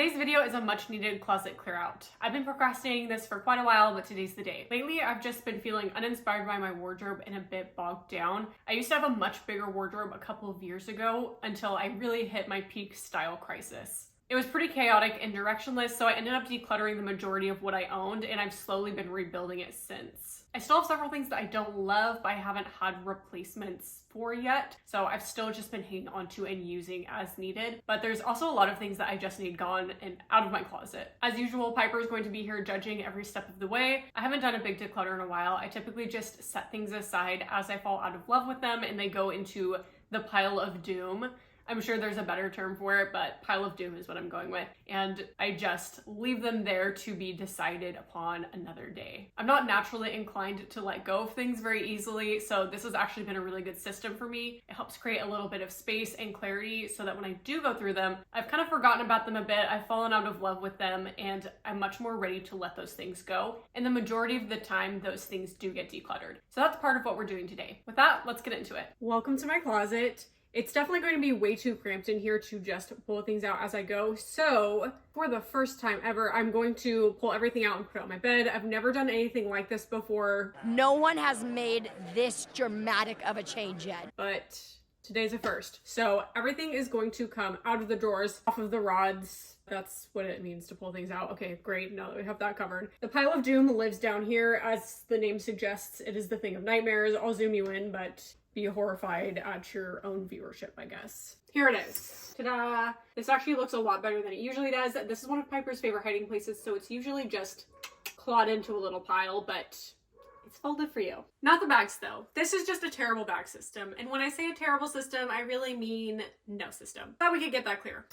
Today's video is a much needed closet clear out. I've been procrastinating this for quite a while, but today's the day. Lately, I've just been feeling uninspired by my wardrobe and a bit bogged down. I used to have a much bigger wardrobe a couple of years ago until I really hit my peak style crisis. It was pretty chaotic and directionless, so I ended up decluttering the majority of what I owned, and I've slowly been rebuilding it since. I still have several things that I don't love, but I haven't had replacements for yet, so I've still just been hanging on to and using as needed. But there's also a lot of things that I just need gone and out of my closet. As usual, Piper is going to be here judging every step of the way. I haven't done a big declutter in a while. I typically just set things aside as I fall out of love with them, and they go into the pile of doom. I'm sure there's a better term for it, but pile of doom is what I'm going with. And I just leave them there to be decided upon another day. I'm not naturally inclined to let go of things very easily, so this has actually been a really good system for me. It helps create a little bit of space and clarity so that when I do go through them, I've kind of forgotten about them a bit, I've fallen out of love with them, and I'm much more ready to let those things go. And the majority of the time, those things do get decluttered. So that's part of what we're doing today. With that, let's get into it. Welcome to my closet. It's definitely going to be way too cramped in here to just pull things out as I go. So for the first time ever, I'm going to pull everything out and put it on my bed. I've never done anything like this before. No one has made this dramatic of a change yet. But today's a first. So everything is going to come out of the drawers, off of the rods. That's what it means to pull things out. Okay, great. Now that we have that covered. The pile of doom lives down here. As the name suggests, it is the thing of nightmares. I'll zoom you in, but be horrified at your own viewership, I guess. Here it is. Ta-da! This actually looks a lot better than it usually does. This is one of Piper's favorite hiding places, so it's usually just clawed into a little pile, but it's folded for you. Not the bags, though. This is just a terrible bag system, and when I say a terrible system, I really mean no system. Thought we could get that clear.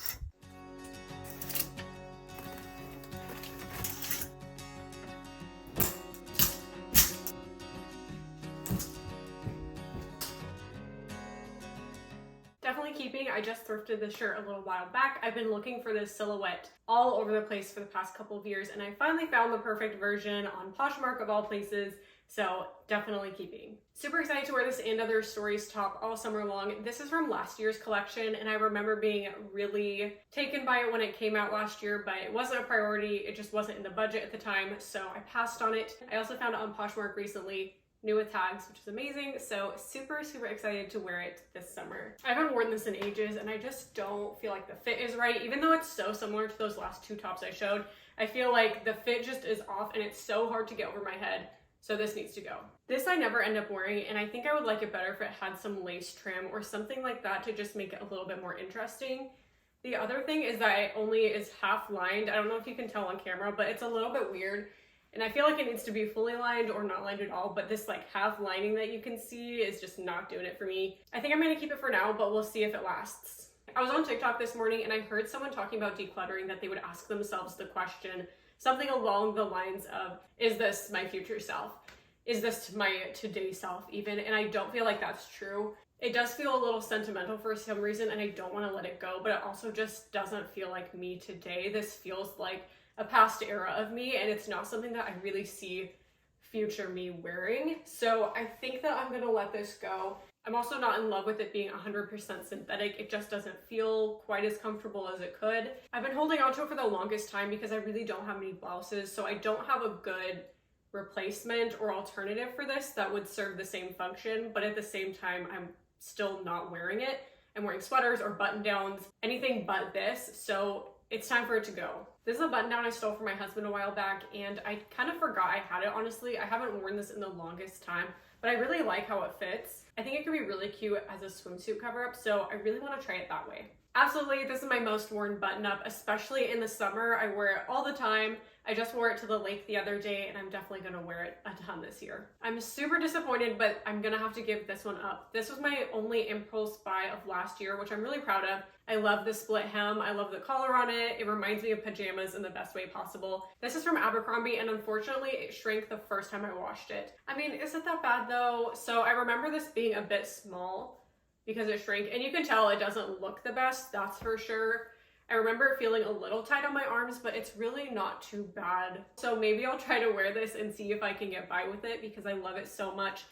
Definitely keeping. I just thrifted this shirt a little while back. I've been looking for this silhouette all over the place for the past couple of years, and I finally found the perfect version on Poshmark of all places, so definitely keeping. Super excited to wear this and other stories top all summer long. This is from last year's collection, and I remember being really taken by it when it came out last year, but it wasn't a priority. It just wasn't in the budget at the time, so I passed on it. I also found it on Poshmark recently, new with tags, which is amazing. So super excited to wear it this summer. I haven't worn this in ages, and I just don't feel like the fit is right. Even though it's so similar to those last two tops I showed, I feel like the fit just is off, and it's so hard to get over my head. So this needs to go. This I never end up wearing, and I think I would like it better if it had some lace trim or something like that to just make it a little bit more interesting. The other thing is that it only is half lined. I don't know if you can tell on camera, but it's a little bit weird. And I feel like it needs to be fully lined or not lined at all, but this like half lining that you can see is just not doing it for me. I think I'm gonna keep it for now, but we'll see if it lasts. I was on TikTok this morning and I heard someone talking about decluttering, that they would ask themselves the question, something along the lines of, is this my future self? Is this my today self even? And I don't feel like that's true. It does feel a little sentimental for some reason, and I don't wanna let it go, but it also just doesn't feel like me today. This feels like a past era of me, and it's not something that I really see future me wearing. So I think that I'm gonna let this go. I'm also not in love with it being 100% synthetic. It just doesn't feel quite as comfortable as it could. I've been holding on to it for the longest time because I really don't have any blouses, so I don't have a good replacement or alternative for this that would serve the same function, but at the same time, I'm still not wearing it. I'm wearing sweaters or button downs, anything but this, so it's time for it to go. This is a button down I stole from my husband a while back, and I kind of forgot I had it, honestly. I haven't worn this in the longest time, but I really like how it fits. I think it could be really cute as a swimsuit cover-up, so I really want to try it that way. Absolutely, this is my most worn button-up, especially in the summer. I wear it all the time. I just wore it to the lake the other day, and I'm definitely gonna wear it a ton this year. I'm super disappointed, but I'm gonna have to give this one up. This was my only impulse buy of last year, which I'm really proud of. I love the split hem. I love the collar on it. It reminds me of pajamas in the best way possible. This is from Abercrombie, and unfortunately, it shrank the first time I washed it. I mean, is it that bad though? So I remember this being a bit small because it shrank, and you can tell it doesn't look the best, that's for sure. I remember it feeling a little tight on my arms, but it's really not too bad. So maybe I'll try to wear this and see if I can get by with it because I love it so much.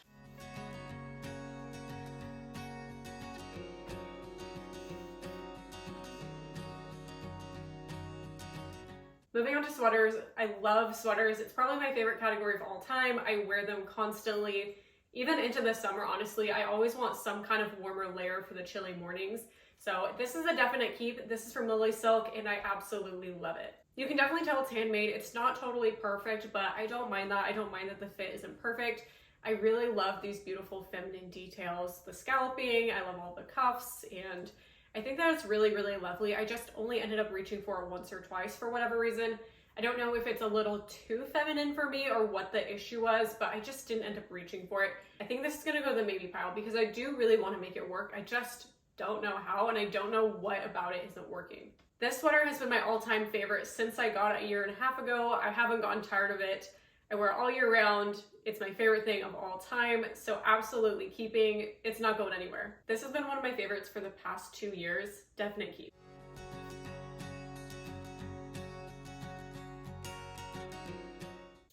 Moving on to sweaters, I love sweaters. It's probably my favorite category of all time. I wear them constantly, even into the summer, honestly. I always want some kind of warmer layer for the chilly mornings. So this is a definite keep. This is from Lily Silk and I absolutely love it. You can definitely tell it's handmade. It's not totally perfect, but I don't mind that. I don't mind that the fit isn't perfect. I really love these beautiful feminine details, the scalloping, I love all the cuffs, and I think that it's really, really lovely. I just only ended up reaching for it once or twice for whatever reason. I don't know if it's a little too feminine for me or what the issue was, but I just didn't end up reaching for it. I think this is gonna go to the maybe pile because I do really wanna make it work. I just don't know how, and I don't know what about it isn't working. This sweater has been my all-time favorite since I got it a year and a half ago. I haven't gotten tired of it. I wear it all year round. It's my favorite thing of all time, so absolutely keeping. It's not going anywhere. This has been one of my favorites for the past 2 years. Definite keep.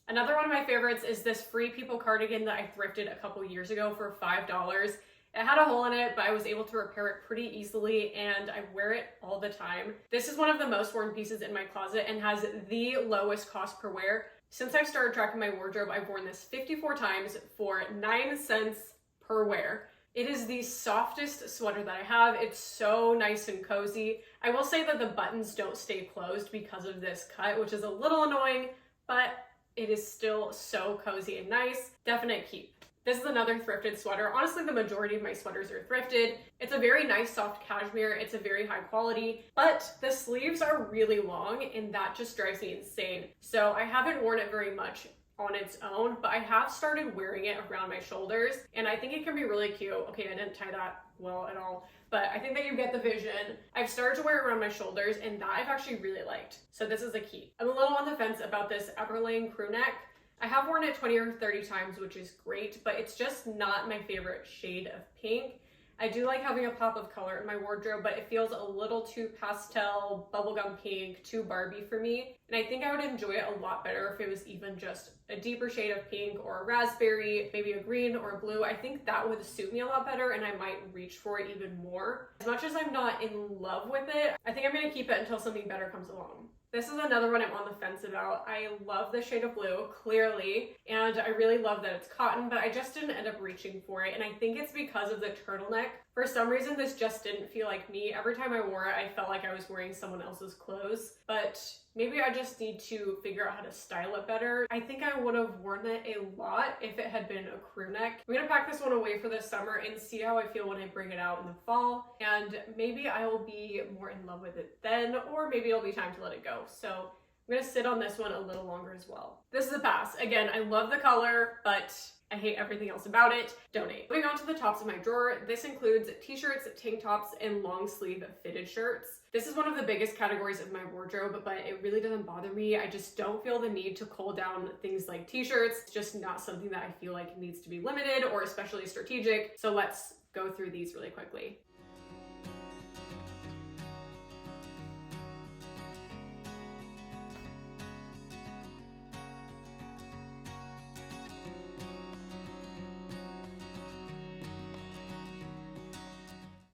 Another one of my favorites is this Free People cardigan that I thrifted a couple years ago for $5. It had a hole in it, but I was able to repair it pretty easily and I wear it all the time. This is one of the most worn pieces in my closet and has the lowest cost per wear. Since I've started tracking my wardrobe, I've worn this 54 times for 9 cents per wear. It is the softest sweater that I have. It's so nice and cozy. I will say that the buttons don't stay closed because of this cut, which is a little annoying, but it is still so cozy and nice. Definite keep. This is another thrifted sweater. Honestly, the majority of my sweaters are thrifted. It's a very nice soft cashmere. It's a very high quality, but the sleeves are really long and that just drives me insane. So I haven't worn it very much on its own, but I have started wearing it around my shoulders and I think it can be really cute. Okay, I didn't tie that well at all, but I think that you get the vision. I've started to wear it around my shoulders and that I've actually really liked. So this is a keep. I'm a little on the fence about this Everlane crew neck. I have worn it 20 or 30 times, which is great, but it's just not my favorite shade of pink. I do like having a pop of color in my wardrobe, but it feels a little too pastel, bubblegum pink, too Barbie for me. And I think I would enjoy it a lot better if it was even just a deeper shade of pink or a raspberry, maybe a green or a blue. I think that would suit me a lot better and I might reach for it even more. As much as I'm not in love with it, I think I'm gonna keep it until something better comes along. This is another one I'm on the fence about. I love the shade of blue, clearly, and I really love that it's cotton, but I just didn't end up reaching for it, and I think it's because of the turtleneck. For some reason, this just didn't feel like me. Every time I wore it, I felt like I was wearing someone else's clothes, but maybe I just need to figure out how to style it better. I think I would have worn it a lot if it had been a crew neck. I'm gonna pack this one away for the summer and see how I feel when I bring it out in the fall, and maybe I will be more in love with it then, or maybe it'll be time to let it go. So I'm gonna sit on this one a little longer as well. This is a pass. Again, I love the color, but I hate everything else about it. Donate. Moving on to the tops of my drawer, this includes t-shirts, tank tops, and long sleeve fitted shirts. This is one of the biggest categories of my wardrobe, but it really doesn't bother me. I just don't feel the need to cull down things like t-shirts. It's just not something that I feel like needs to be limited or especially strategic. So let's go through these really quickly.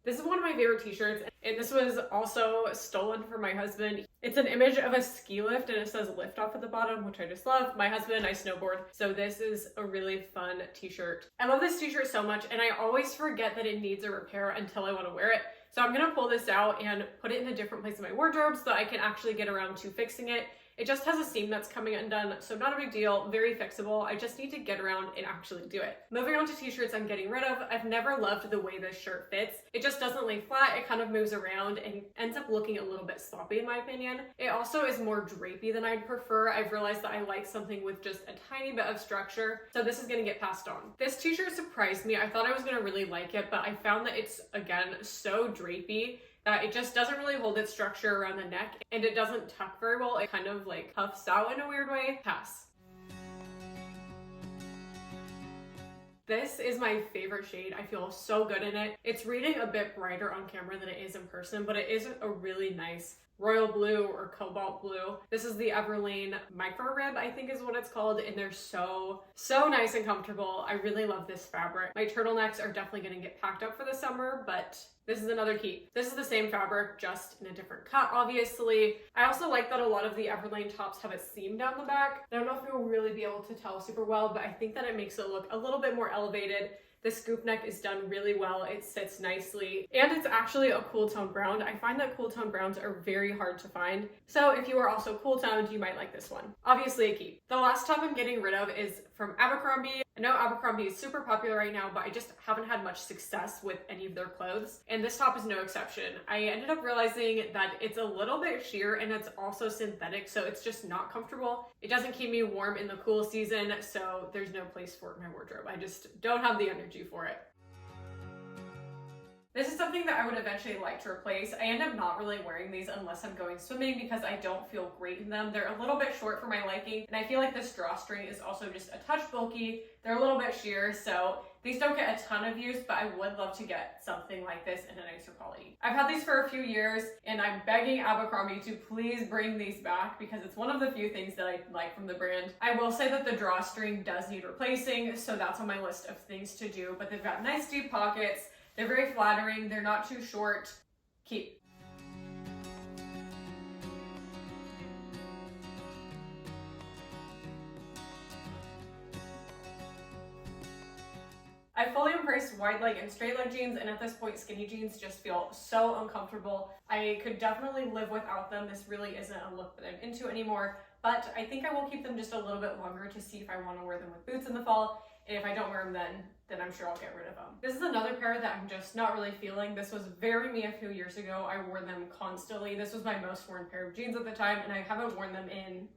This is one of my favorite t-shirts, and this was also stolen from my husband. It's an image of a ski lift, and it says lift off at the bottom, which I just love. My husband and I snowboard, so this is a really fun t-shirt. I love this t-shirt so much, and I always forget that it needs a repair until I want to wear it. So I'm gonna pull this out and put it in a different place in my wardrobe so that I can actually get around to fixing it. It just has a seam that's coming undone, so not a big deal, very fixable. I just need to get around and actually do it. Moving on to t-shirts I'm getting rid of. I've never loved the way this shirt fits. It just doesn't lay flat, it kind of moves around and ends up looking a little bit sloppy in my opinion. It also is more drapey than I'd prefer. I've realized that I like something with just a tiny bit of structure, so this is gonna get passed on. This t-shirt surprised me. I thought I was gonna really like it, but I found that it's, again, so drapey that it just doesn't really hold its structure around the neck and it doesn't tuck very well. It kind of like puffs out in a weird way. Pass. This is my favorite shade. I feel so good in it. It's reading a bit brighter on camera than it is in person, but it is a really nice royal blue or cobalt blue. This is the Everlane micro rib, I think is what it's called, and they're so nice and comfortable. I really love this fabric. My turtlenecks are definitely gonna get packed up for the summer, but this is another keep. This is the same fabric, just in a different cut, obviously. I also like that a lot of the Everlane tops have a seam down the back. I don't know if you'll really be able to tell super well, but I think that it makes it look a little bit more elevated. The scoop neck is done really well. It sits nicely, and it's actually a cool tone brown. I find that cool tone browns are very hard to find. So if you are also cool toned, you might like this one. Obviously a keep. The last top I'm getting rid of is from Abercrombie. I know Abercrombie is super popular right now, but I just haven't had much success with any of their clothes. And this top is no exception. I ended up realizing that it's a little bit sheer and it's also synthetic, so it's just not comfortable. It doesn't keep me warm in the cool season, so there's no place for it in my wardrobe. I just don't have the energy for it. This is something that I would eventually like to replace. I end up not really wearing these unless I'm going swimming because I don't feel great in them. They're a little bit short for my liking, and I feel like this drawstring is also just a touch bulky. They're a little bit sheer, so these don't get a ton of use, but I would love to get something like this in a nicer quality. I've had these for a few years, and I'm begging Abercrombie to please bring these back because it's one of the few things that I like from the brand. I will say that the drawstring does need replacing, so that's on my list of things to do, but they've got nice deep pockets. They're very flattering, they're not too short. Keep. I fully embraced wide leg and straight leg jeans, and at this point skinny jeans just feel so uncomfortable. I could definitely live without them. This really isn't a look that I'm into anymore, but I think I will keep them just a little bit longer to see if I want to wear them with boots in the fall. And if I don't wear them then I'm sure I'll get rid of them. This is another pair that I'm just not really feeling. This was very me a few years ago. I wore them constantly. This was my most worn pair of jeans at the time, and I haven't worn them in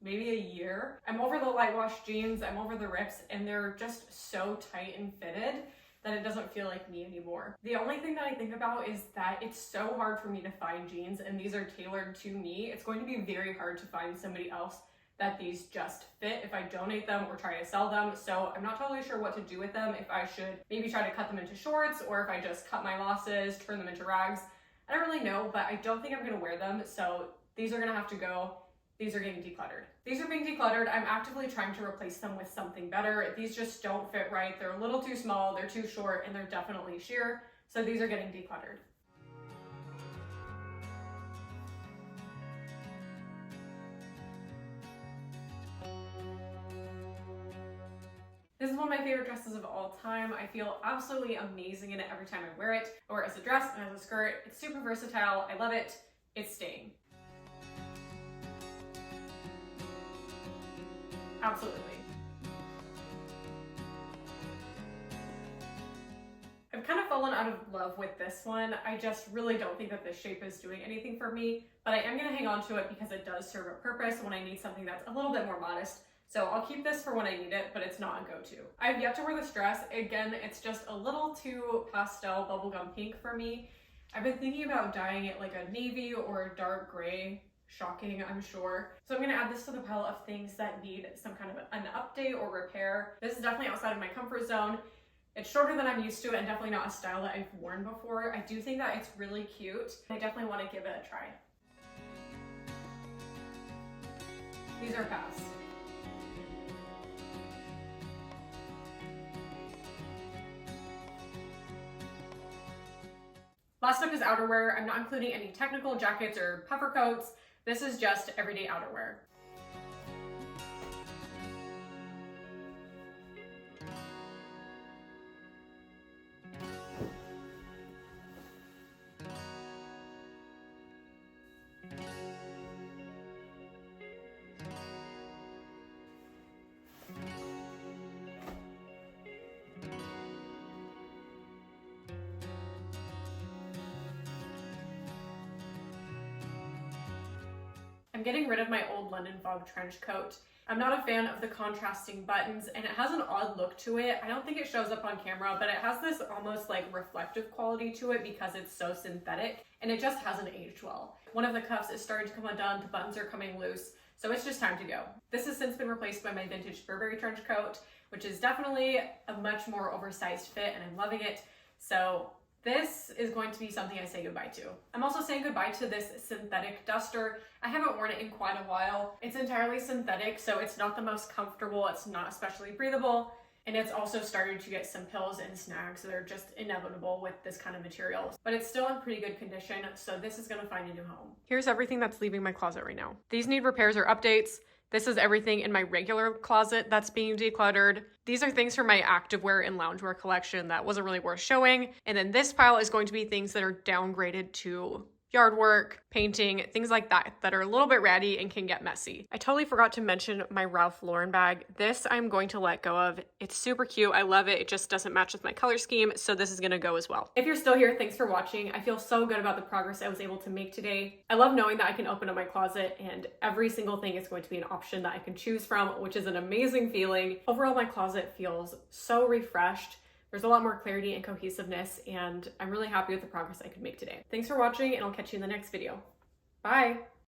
maybe a year. I'm over the light wash jeans, I'm over the rips, and they're just so tight and fitted that it doesn't feel like me anymore. The only thing that I think about is that it's so hard for me to find jeans, and these are tailored to me. It's going to be very hard to find somebody else that these just fit if I donate them or try to sell them. So I'm not totally sure what to do with them, if I should maybe try to cut them into shorts or if I just cut my losses, turn them into rags. I don't really know, but I don't think I'm gonna wear them. So these are gonna have to go. These are getting decluttered. These are being decluttered. I'm actively trying to replace them with something better. These just don't fit right. They're a little too small, they're too short, and they're definitely sheer. So these are getting decluttered. This is one of my favorite dresses of all time. I feel absolutely amazing in it every time I wear it, or as a dress and as a skirt. It's super versatile. I love it. It's staying. Absolutely. I've kind of fallen out of love with this one. I just really don't think that this shape is doing anything for me, but I am going to hang on to it because it does serve a purpose when I need something that's a little bit more modest. So I'll keep this for when I need it, but it's not a go-to. I've yet to wear this dress. Again, it's just a little too pastel bubblegum pink for me. I've been thinking about dyeing it like a navy or a dark gray. Shocking, I'm sure. So I'm gonna add this to the pile of things that need some kind of an update or repair. This is definitely outside of my comfort zone. It's shorter than I'm used to and definitely not a style that I've worn before. I do think that it's really cute. I definitely want to give it a try. These are pass. Last up is outerwear. I'm not including any technical jackets or puffer coats. This is just everyday outerwear. I'm getting rid of my old London Fog trench coat. I'm not a fan of the contrasting buttons, and it has an odd look to it. I don't think it shows up on camera, but it has this almost like reflective quality to it because it's so synthetic, and it just hasn't aged well. One of the cuffs is starting to come undone, the buttons are coming loose, so it's just time to go. This has since been replaced by my vintage Burberry trench coat, which is definitely a much more oversized fit, and I'm loving it. So This is going to be something I say goodbye to. I'm also saying goodbye to this synthetic duster. I haven't worn it in quite a while. It's entirely synthetic, so it's not the most comfortable, it's not especially breathable, and it's also started to get some pills and snags that are just inevitable with this kind of material. But it's still in pretty good condition, so this is gonna find a new home. Here's everything that's leaving my closet right now. These need repairs or updates. This is everything in my regular closet that's being decluttered. These are things from my activewear and loungewear collection that wasn't really worth showing. And then this pile is going to be things that are downgraded to yard work, painting, things like that, that are a little bit ratty and can get messy. I totally forgot to mention my Ralph Lauren bag. This I'm going to let go of. It's super cute. I love it. It just doesn't match with my color scheme, so this is gonna go as well. If you're still here, thanks for watching. I feel so good about the progress I was able to make today. I love knowing that I can open up my closet and every single thing is going to be an option that I can choose from, which is an amazing feeling. Overall, my closet feels so refreshed. There's a lot more clarity and cohesiveness, and I'm really happy with the progress I could make today. Thanks for watching, and I'll catch you in the next video. Bye!